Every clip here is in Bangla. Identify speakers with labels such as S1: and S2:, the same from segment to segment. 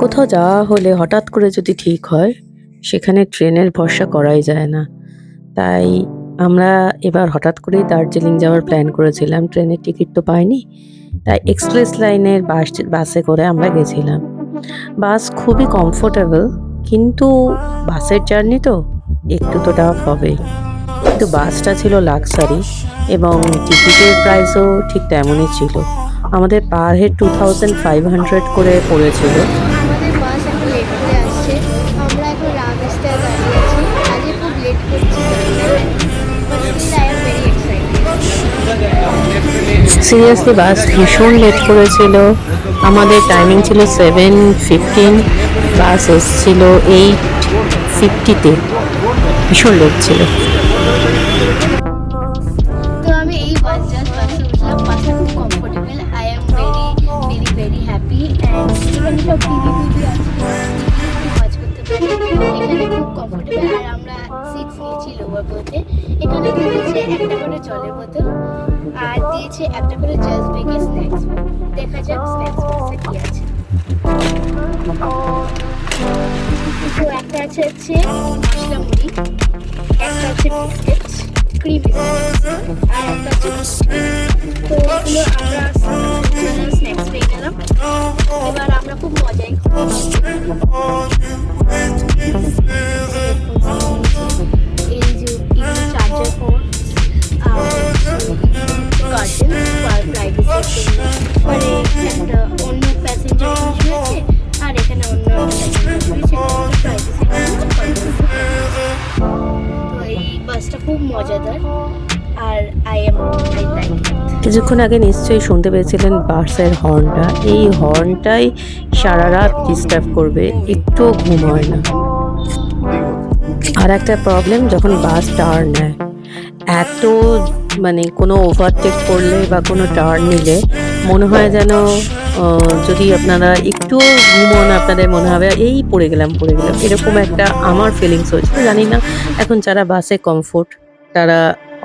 S1: কোথাও যাওয়া হলে হঠাৎ করে যদি ঠিক হয়, সেখানে ট্রেনের ভরসা করাই যায় না। তাই আমরা এবার হঠাৎ করেই দার্জিলিং যাওয়ার প্ল্যান করেছিলাম। ট্রেনের টিকিট তো পাইনি। তাই এক্সপ্রেস লাইনের বাসে করে আমরা গেছিলাম। বাস খুবই কমফোর্টেবল, কিন্তু বাসের জার্নি তো একটু তো টাফ হবেই। কিন্তু বাসটা ছিল লাক্সারি এবং টিকিটের প্রাইসও ঠিক তেমনই ছিল। আমাদের পার হেড 2500 করে পড়েছিল।
S2: আমাদের বাস এখন লেট করে আসছে। আমরা এখন রামস্টায় দাঁড়িয়ে আছি। আজকে খুব লেট করছি but still I am very excited.
S1: Seriously bus ভীষণ লেট করেছিল। আমাদের টাইমিং ছিল 7:15, বাস এসছিল 8:50-তে। ভীষণ লেট ছিল।
S2: তো আমি এই বাসে উঠলাম। বাসটা খুব comfortable. I am very happy and এখানে সব টিভি আছে, কাজ করতে পারি। এখানে খুব কমফোর্টেবল। আর আমরা সিট নিয়েছি লোয়ার বলতে। এখানে দিয়েছে একটা করে জলের বোতল আর দিয়েছে একটা করে জাস্ট বেগে স্ন্যাক্স। দেখা যাক স্ন্যাক্স বক্সে কি আছে। তো একটা আছে মশলা মুড়ি, একটা আছে বিস্কিট, ক্রিম বিস্কিট, আর একটা আছে তো এগুলো আমরা স্ন্যাক্স পেয়ে গেলাম। এবার আমরা খুব মজাই এই যে চার্জার ফোন গার্ডেন প্রাইভেসির জন্য, মানে একটা অন্য প্যাসেঞ্জার শুয়েছে আর এখানে অন্য প্যাসেঞ্জার শুয়েছে প্রাইভেসির জন্য। তো এই বাসটা খুব মজাদার আর আই লাইক।
S1: কিছুক্ষণ আগে নিশ্চয়ই শুনতে পেয়েছিলেন বাসের হর্নটা। এই হর্নটাই সারা রাত ডিস্টার্ব করবে, একটুও ঘুম হয় না। আর একটা প্রবলেম, যখন বাস টার্ন নেয়, এত মানে কোনো ওভারটেক করলে বা কোনো টার্ন নিলে মনে হয় যেন যদি আপনারা একটু ঘুমোন, আপনাদের মনে হবে এই পড়ে গেলাম। এরকম একটা আমার ফিলিংস হয়েছিল। জানি না এখন যারা বাসে কমফোর্ট, তারা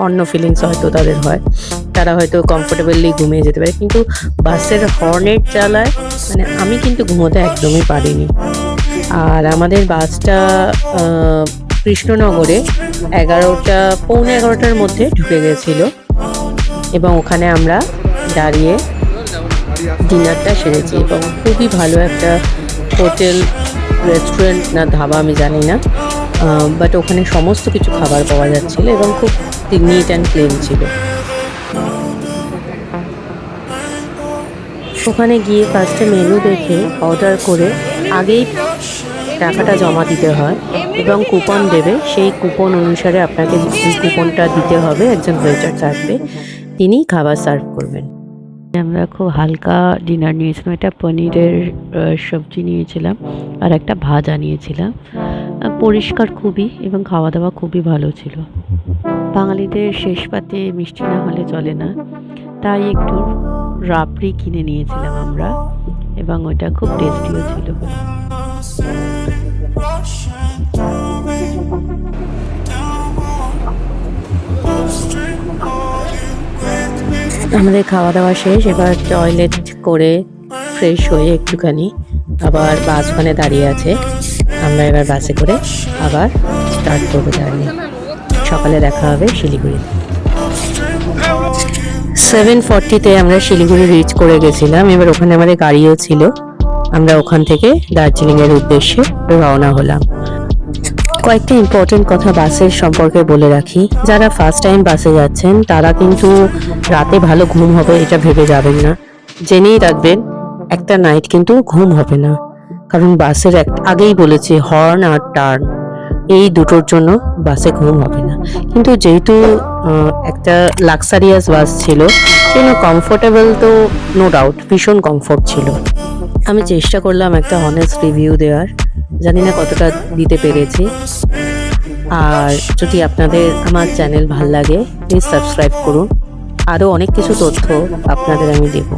S1: অন্য ফিলিংস হয়তো তাদের হয়, তারা হয়তো কমফোর্টেবলি ঘুমিয়ে যেতে পারে, কিন্তু বাসের হর্নের জ্বালায় মানে আমি কিন্তু ঘুমোতে একদমই পারিনি। আর আমাদের বাসটা কৃষ্ণনগরে 11:15 মধ্যে ঢুকে গেছিল এবং ওখানে আমরা দাঁড়িয়ে ডিনারটা সেরেছি এবং খুবই ভালো একটা হোটেল, রেস্টুরেন্ট না ধাবা আমি জানি না, বাট ওখানে সমস্ত কিছু খাবার পাওয়া যাচ্ছিল এবং খুব নিট অ্যান্ড ক্লিন ছিল। ওখানে গিয়ে ফার্স্টে মেনু দেখে অর্ডার করে আগেই টাকাটা জমা দিতে হয় এবং কুপন দেবে। সেই কুপন অনুসারে আপনাকে যে কুপনটা দিতে হবে, একজন ওয়েটার থাকবে, তিনি খাবার সার্ভ করবেন। আমরা খুব হালকা ডিনার নিয়েছিলাম। এটা পনিরের সবজি নিয়েছিলাম আর একটা ভাজা নিয়েছিলাম। পরিষ্কার খুবই এবং খাওয়া দাওয়া খুবই ভালো ছিল। বাঙালিদের শেষ পাতে মিষ্টি না হলে চলে না, তাই একটু রাবড়ি কিনে নিয়েছিলাম আমরা এবং ওটা খুব টেস্টিও ছিল। আমাদের খাওয়া দাওয়া শেষ। এবার টয়লেট করে ফ্রেশ হয়ে একটুখানি আবার বাস ওখানে দাঁড়িয়ে আছে। আমরা এবার বাসে করে আবার স্টার্ট করবো জার্নি। সকালে দেখা হবে শিলিগুড়িতে। 7:40-তে আমরা শিলিগুড়ি রিচ করে গেছিলাম। এবার ওখানে আমাদের গাড়িও ছিল। আমরা ওখান থেকে দার্জিলিংয়ের উদ্দেশ্যে রওনা হলাম। কয়েকটা ইম্পর্টেন্ট কথা বাসের সম্পর্কে বলে রাখি। যারা ফার্স্ট টাইম বাসে যাচ্ছেন তারা কিন্তু রাতে ভালো ঘুম হবে এটা ভেবে যাবেন না। জেনেই রাখবেন একটা নাইট কিন্তু ঘুম হবে না, কারণ বাসের আগেই বলেছি হর্ন আর টার্ন, এই দুটোর জন্য বাসে ঘুম হবে না। কিন্তু যেহেতু একটা লাক্সারিয়াস বাস ছিল, সেজন্য কমফোর্টেবল তো নো ডাউট, ভীষণ কমফোর্ট ছিল। আমি চেষ্টা করলাম একটা অনেস্ট রিভিউ দেওয়ার, জানি না কতটা দিতে পেরেছি। আর যদি আপনাদের আমার চ্যানেল ভাল লাগে প্লিজ সাবস্ক্রাইব করুন, আরও অনেক কিছু তথ্য আপনাদের আমি দেবো।